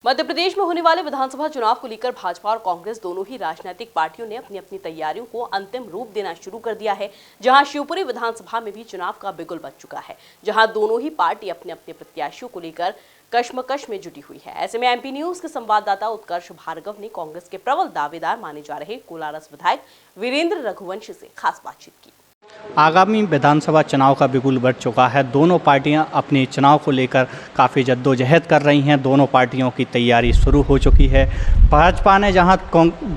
मध्य प्रदेश में होने वाले विधानसभा चुनाव को लेकर भाजपा और कांग्रेस दोनों ही राजनीतिक पार्टियों ने अपनी अपनी तैयारियों को अंतिम रूप देना शुरू कर दिया है। जहां शिवपुरी विधानसभा में भी चुनाव का बिगुल बज चुका है, जहां दोनों ही पार्टी अपने अपने प्रत्याशियों को लेकर कश्मकश में जुटी हुई है। ऐसे में एमपी न्यूज के संवाददाता उत्कर्ष भार्गव ने कांग्रेस के प्रबल दावेदार माने जा रहे कोलारस विधायक वीरेंद्र रघुवंशी से खास बातचीत की। आगामी विधानसभा चुनाव का बिगुल बज चुका है। दोनों पार्टियां अपने चुनाव को लेकर काफ़ी जद्दोजहद कर रही हैं। दोनों पार्टियों की तैयारी शुरू हो चुकी है। भाजपा ने जहां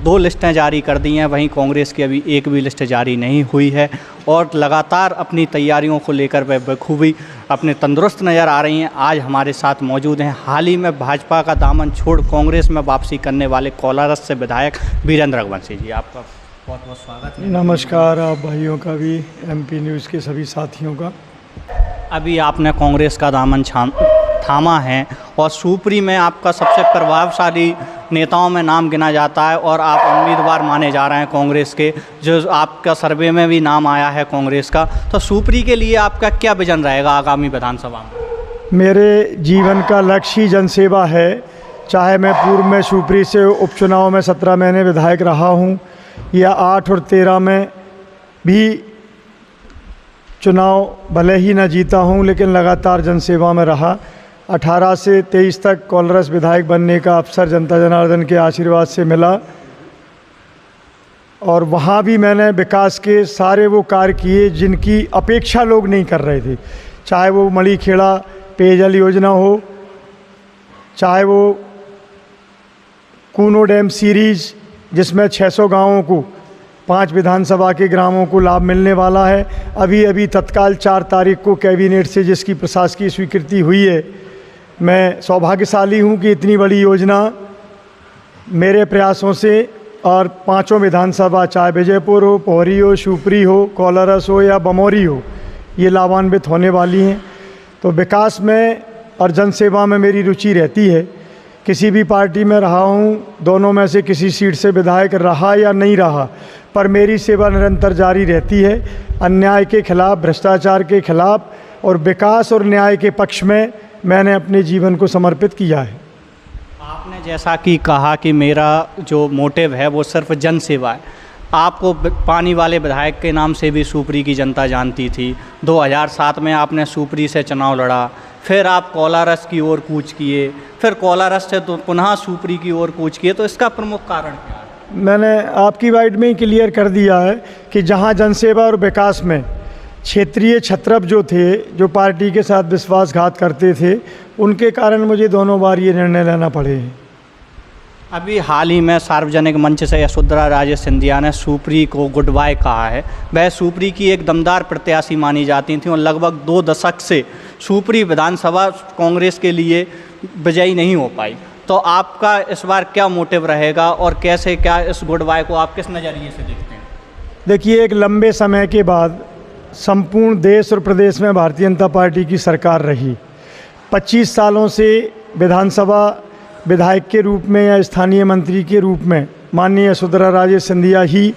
2 लिस्टें जारी कर दी हैं, वहीं कांग्रेस की अभी एक भी लिस्ट जारी नहीं हुई है और लगातार अपनी तैयारियों को लेकर वे बखूबी अपने तंदुरुस्त नज़र आ रही हैं। आज हमारे साथ मौजूद हैं हाल ही में भाजपा का दामन छोड़ कांग्रेस में वापसी करने वाले कोलारस से विधायक वीरेंद्र रघुवंशी जी। आपका बहुत बहुत स्वागत है। नमस्कार आप भाइयों का भी, एमपी न्यूज़ के सभी साथियों का। अभी आपने कांग्रेस का दामन थामा है और शिवपुरी में आपका सबसे प्रभावशाली नेताओं में नाम गिना जाता है और आप उम्मीदवार माने जा रहे हैं कांग्रेस के, जो आपका सर्वे में भी नाम आया है कांग्रेस का। तो शिवपुरी के लिए आपका क्या विजन रहेगा आगामी विधानसभा में? मेरे जीवन का लक्ष्य ही जनसेवा है। चाहे मैं पूर्व में शिवपुरी से उपचुनाव में 17 महीने विधायक रहा हूँ या 8 और 13 में भी चुनाव भले ही न जीता हूं, लेकिन लगातार जनसेवा में रहा। 18 से 23 तक कोलारस विधायक बनने का अवसर जनता जनार्दन के आशीर्वाद से मिला और वहां भी मैंने विकास के सारे वो कार्य किए जिनकी अपेक्षा लोग नहीं कर रहे थे। चाहे वो मणिखेड़ा पेयजल योजना हो, चाहे वो कूनो डैम सीरीज़ जिसमें 600 गांवों को 5 विधानसभा के ग्रामों को लाभ मिलने वाला है। अभी तत्काल 4 तारीख को कैबिनेट से जिसकी प्रशासकीय स्वीकृति हुई है। मैं सौभाग्यशाली हूं कि इतनी बड़ी योजना मेरे प्रयासों से और 5 विधानसभा, चाहे विजयपुर हो, पोहरी हो, शिवपुरी हो, कोलारस हो या बमौरी हो, ये लाभान्वित होने वाली हैं। तो विकास में और जनसेवा में मेरी रुचि रहती है। किसी भी पार्टी में रहा हूँ, दोनों में से किसी सीट से विधायक रहा या नहीं रहा, पर मेरी सेवा निरंतर जारी रहती है। अन्याय के खिलाफ, भ्रष्टाचार के खिलाफ और विकास और न्याय के पक्ष में मैंने अपने जीवन को समर्पित किया है। आपने जैसा कि कहा कि मेरा जो मोटिव है वो सिर्फ जन सेवा है। आपको पानी वाले विधायक के नाम से भी शिवपुरी की जनता जानती थी। 2007 में आपने शिवपुरी से चुनाव लड़ा, फिर आप कोलारस की ओर कूच किए, फिर कोलारस से तो पुनः शिवपुरी की ओर कूच किए। तो इसका प्रमुख कारण क्या है? मैंने आपकी वाइड में ही क्लियर कर दिया है कि जहां जनसेवा और विकास में क्षेत्रीय छत्रप जो थे, जो पार्टी के साथ विश्वासघात करते थे, उनके कारण मुझे दोनों बार ये निर्णय लेना पड़े। अभी हाल ही में सार्वजनिक मंच से यशोधरा राजे सिंधिया ने शिवपुरी को गुड बाय कहा है। वह शिवपुरी की एक दमदार प्रत्याशी मानी जाती थी और लगभग 2 दशक से शिवपुरी विधानसभा कांग्रेस के लिए विजयी नहीं हो पाई। तो आपका इस बार क्या मोटिव रहेगा और कैसे, क्या इस गुड बाय को आप किस नज़रिए से देखते हैं? देखिए, एक लंबे समय के बाद संपूर्ण देश और प्रदेश में भारतीय जनता पार्टी की सरकार रही। 25 सालों से विधानसभा विधायक के रूप में या स्थानीय मंत्री के रूप में माननीय यशोधरा राजे सिंधिया ही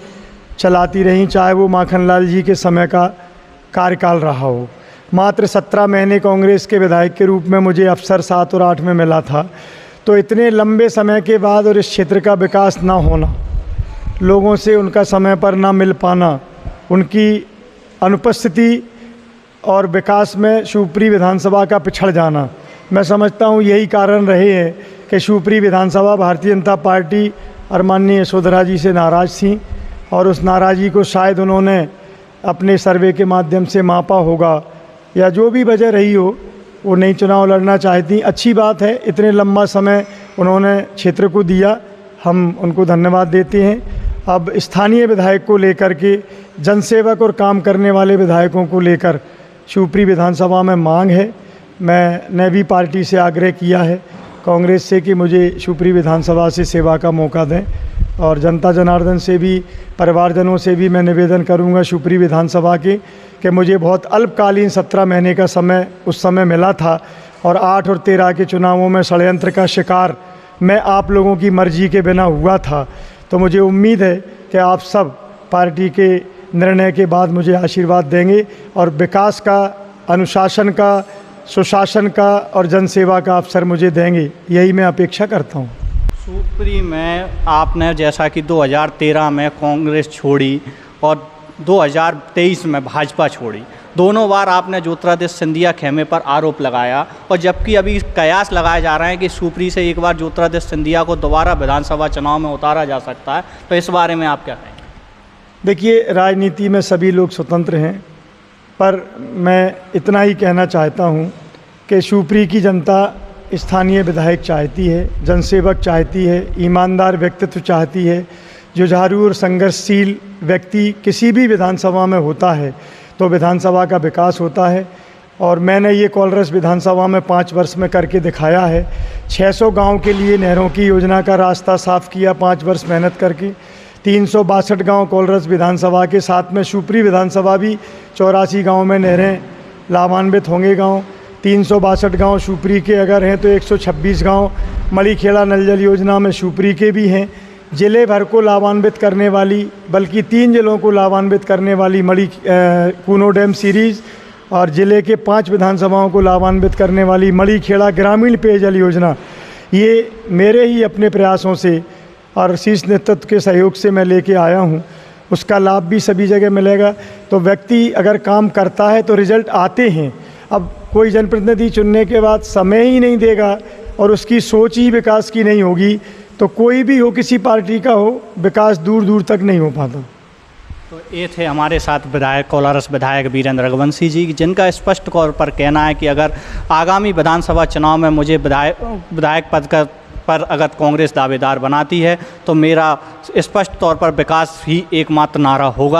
चलाती रहीं, चाहे वो माखनलाल जी के समय का कार्यकाल रहा हो। मात्र 17 महीने कांग्रेस के विधायक के रूप में मुझे अवसर 7 और 8 में मिला था। तो इतने लंबे समय के बाद और इस क्षेत्र का विकास ना होना, लोगों से उनका समय पर ना मिल पाना, उनकी अनुपस्थिति और विकास में शिवपुरी विधानसभा का पिछड़ जाना, मैं समझता हूँ यही कारण रहे हैं कि शिवपुरी विधानसभा भारतीय जनता पार्टी और माननीय यशोधरा जी से नाराज़ थी और उस नाराज़गी को शायद उन्होंने अपने सर्वे के माध्यम से मापा होगा या जो भी वजह रही हो, वो नई चुनाव लड़ना चाहती। अच्छी बात है, इतने लंबा समय उन्होंने क्षेत्र को दिया, हम उनको धन्यवाद देते हैं। अब स्थानीय विधायक को लेकर के, जनसेवक और काम करने वाले विधायकों को लेकर शिवपुरी विधानसभा में मांग है। मैंने भी पार्टी से आग्रह किया है कांग्रेस से कि मुझे शिवपुरी विधानसभा से सेवा का मौका दें और जनता जनार्दन से भी, परिवारजनों से भी मैं निवेदन करूंगा शिवपुरी विधानसभा के कि मुझे बहुत अल्पकालीन 17 महीने का समय उस समय मिला था और 8 और 13 के चुनावों में षड्यंत्र का शिकार मैं आप लोगों की मर्जी के बिना हुआ था। तो मुझे उम्मीद है कि आप सब पार्टी के निर्णय के बाद मुझे आशीर्वाद देंगे और विकास का, अनुशासन का, सुशासन का और जनसेवा का अवसर मुझे देंगे, यही मैं अपेक्षा करता हूँ। शिवपुरी में आपने जैसा कि 2013 में कांग्रेस छोड़ी और 2023 में भाजपा छोड़ी, दोनों बार आपने ज्योतिरादित्य सिंधिया खेमे पर आरोप लगाया, और जबकि अभी कयास लगाए जा रहे हैं कि शिवपुरी से एक बार ज्योतिरादित्य सिंधिया को दोबारा विधानसभा चुनाव में उतारा जा सकता है, तो इस बारे में आप क्या कहेंगे? देखिए, राजनीति में सभी लोग स्वतंत्र हैं, पर मैं इतना ही कहना चाहता हूँ कि शिवपुरी की जनता स्थानीय विधायक चाहती है, जनसेवक चाहती है, ईमानदार व्यक्तित्व चाहती है। जुझारू और संघर्षशील व्यक्ति किसी भी विधानसभा में होता है तो विधानसभा का विकास होता है, और मैंने ये कोलरस विधानसभा में 5 वर्ष में करके दिखाया है। 600 गांव के लिए नहरों की योजना का रास्ता साफ़ किया 5 वर्ष मेहनत करके। 362 गांव कोलरस विधानसभा के, साथ में शिवपुरी विधानसभा भी 84 गांव में नहरें लाभान्वित होंगे गांव। 362 गांव शिवपुरी के अगर हैं तो 126 गांव मणिखेड़ा नल जल योजना में शिवपुरी के भी हैं। ज़िले भर को लाभान्वित करने वाली, बल्कि 3 जिलों को लाभान्वित करने वाली कूनो डैम सीरीज़, और ज़िले के 5 विधानसभाओं को लाभान्वित करने वाली मणिखेड़ा ग्रामीण पेयजल योजना, ये मेरे ही अपने प्रयासों से और शीर्ष नेतृत्व के सहयोग से मैं लेके आया हूँ। उसका लाभ भी सभी जगह मिलेगा। तो व्यक्ति अगर काम करता है तो रिजल्ट आते हैं। अब कोई जनप्रतिनिधि चुनने के बाद समय ही नहीं देगा और उसकी सोच ही विकास की नहीं होगी, तो कोई भी हो, किसी पार्टी का हो, विकास दूर दूर तक नहीं हो पाता। तो ये थे हमारे साथ विधायक कोलारस विधायक वीरेंद्र रघुवंशी जी, जिनका स्पष्ट तौर पर कहना है कि अगर आगामी विधानसभा चुनाव में मुझे विधायक पद पर अगर कांग्रेस दावेदार बनाती है तो मेरा स्पष्ट तौर पर विकास ही एकमात्र नारा होगा।